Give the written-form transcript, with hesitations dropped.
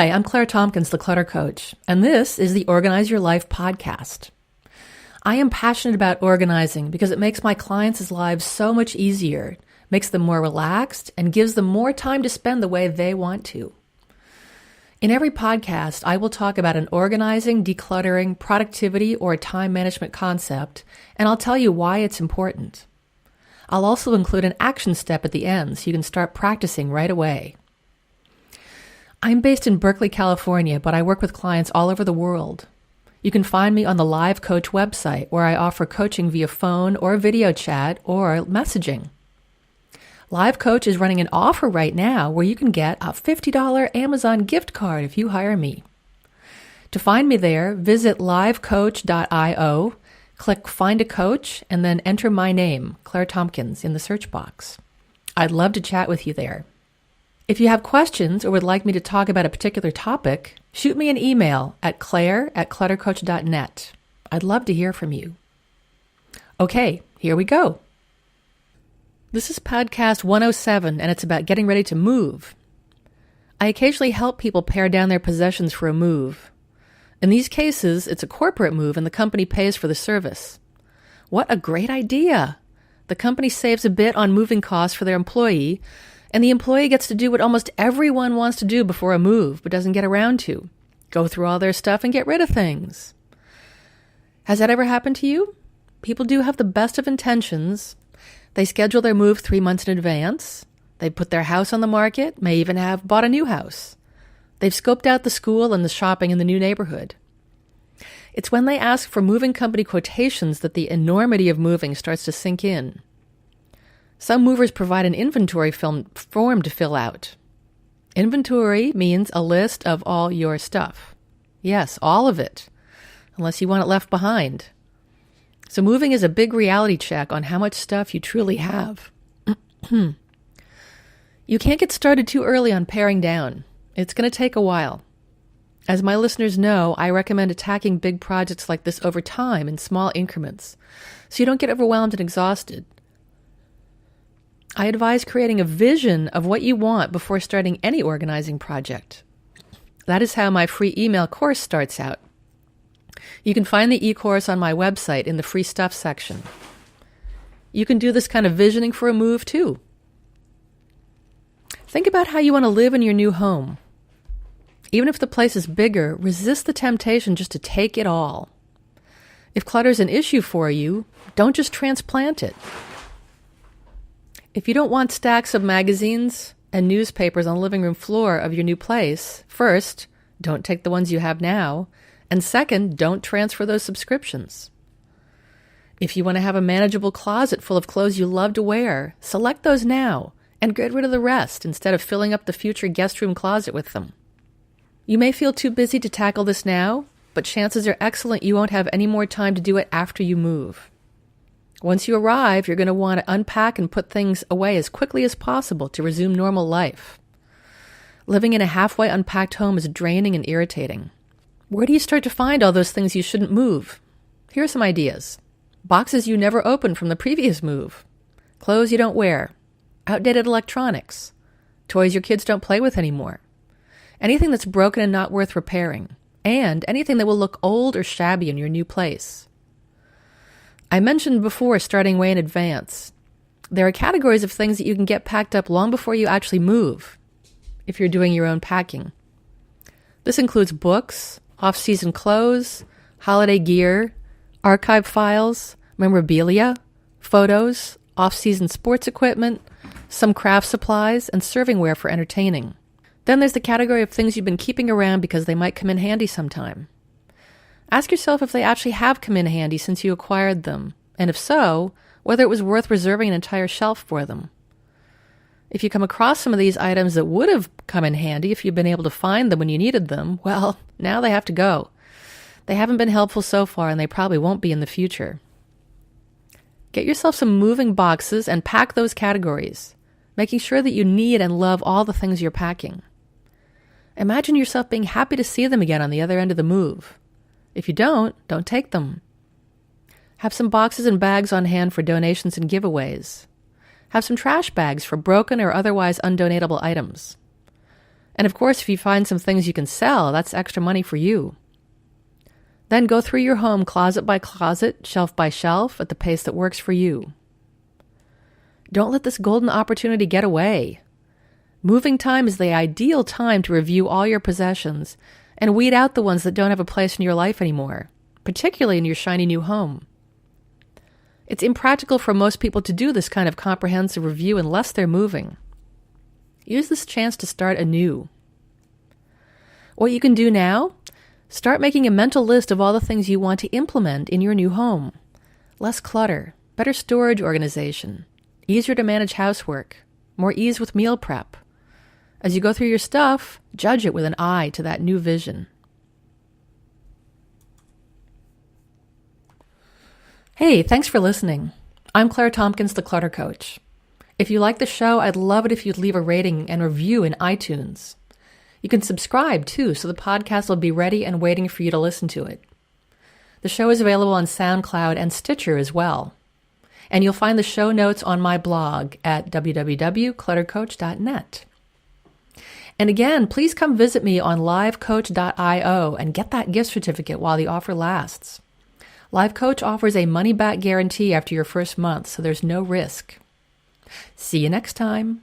Hi, I'm Claire Tompkins, the Clutter Coach, and this is the Organize Your Life podcast. I am passionate about organizing because it makes my clients' lives so much easier, makes them more relaxed, and gives them more time to spend the way they want to. In every podcast, I will talk about an organizing, decluttering, productivity, or time management concept, and I'll tell you why it's important. I'll also include an action step at the end so you can start practicing right away. I'm based in Berkeley, California, but I work with clients all over the world. You can find me on the Live Coach website, where I offer coaching via phone or video chat or messaging. Live Coach is running an offer right now where you can get a $50 Amazon gift card if you hire me. To find me there, visit livecoach.io, click Find a Coach, and then enter my name, Claire Tompkins, in the search box. I'd love to chat with you there. If you have questions or would like me to talk about a particular topic, shoot me an email at claire@cluttercoach.net. I'd love to hear from you. Okay, here we go. This is podcast 107, and it's about getting ready to move. I occasionally help people pare down their possessions for a move. In these cases, it's a corporate move and the company pays for the service. What a great idea! The company saves a bit on moving costs for their employee, and the employee gets to do what almost everyone wants to do before a move but doesn't get around to. Go through all their stuff and get rid of things. Has that ever happened to you? People do have the best of intentions. They schedule their move 3 months in advance. They put their house on the market, may even have bought a new house. They've scoped out the school and the shopping in the new neighborhood. It's when they ask for moving company quotations that the enormity of moving starts to sink in. Some movers provide an inventory form to fill out. Inventory means a list of all your stuff. Yes, all of it, unless you want it left behind. So moving is a big reality check on how much stuff you truly have. You can't get started too early on paring down. It's going to take a while. As my listeners know, I recommend attacking big projects like this over time in small increments, so you don't get overwhelmed and exhausted. I advise creating a vision of what you want before starting any organizing project. That is how my free email course starts out. You can find the e-course on my website in the free stuff section. You can do this kind of visioning for a move too. Think about how you want to live in your new home. Even if the place is bigger, resist the temptation just to take it all. If clutter's an issue for you, don't just transplant it. If you don't want stacks of magazines and newspapers on the living room floor of your new place, first, don't take the ones you have now, and second, don't transfer those subscriptions. If you want to have a manageable closet full of clothes you love to wear, select those now and get rid of the rest instead of filling up the future guest room closet with them. You may feel too busy to tackle this now, but chances are excellent you won't have any more time to do it after you move. Once you arrive, you're going to want to unpack and put things away as quickly as possible to resume normal life. Living in a halfway unpacked home is draining and irritating. Where do you start to find all those things you shouldn't move? Here are some ideas. Boxes you never opened from the previous move. Clothes you don't wear. Outdated electronics. Toys your kids don't play with anymore. Anything that's broken and not worth repairing. And anything that will look old or shabby in your new place. I mentioned before starting way in advance. There are categories of things that you can get packed up long before you actually move, if you're doing your own packing. This includes books, off-season clothes, holiday gear, archive files, memorabilia, photos, off-season sports equipment, some craft supplies, and servingware for entertaining. Then there's the category of things you've been keeping around because they might come in handy sometime. Ask yourself if they actually have come in handy since you acquired them, and if so, whether it was worth reserving an entire shelf for them. If you come across some of these items that would have come in handy if you'd been able to find them when you needed them, well, now they have to go. They haven't been helpful so far, and they probably won't be in the future. Get yourself some moving boxes and pack those categories, making sure that you need and love all the things you're packing. Imagine yourself being happy to see them again on the other end of the move. If you don't take them. Have some boxes and bags on hand for donations and giveaways. Have some trash bags for broken or otherwise undonatable items. And of course, if you find some things you can sell, that's extra money for you. Then go through your home closet by closet, shelf by shelf, at the pace that works for you. Don't let this golden opportunity get away. Moving time is the ideal time to review all your possessions and weed out the ones that don't have a place in your life anymore, particularly in your shiny new home. It's impractical for most people to do this kind of comprehensive review unless they're moving. Use this chance to start anew. What you can do now? Start making a mental list of all the things you want to implement in your new home. Less clutter, better storage organization, easier to manage housework, more ease with meal prep. As you go through your stuff, judge it with an eye to that new vision. Hey, thanks for listening. I'm Claire Tompkins, the Clutter Coach. If you like the show, I'd love it if you'd leave a rating and review in iTunes. You can subscribe, too, so the podcast will be ready and waiting for you to listen to it. The show is available on SoundCloud and Stitcher as well. And you'll find the show notes on my blog at www.cluttercoach.net. And again, please come visit me on livecoach.io and get that gift certificate while the offer lasts. LiveCoach offers a money-back guarantee after your first month, so there's no risk. See you next time.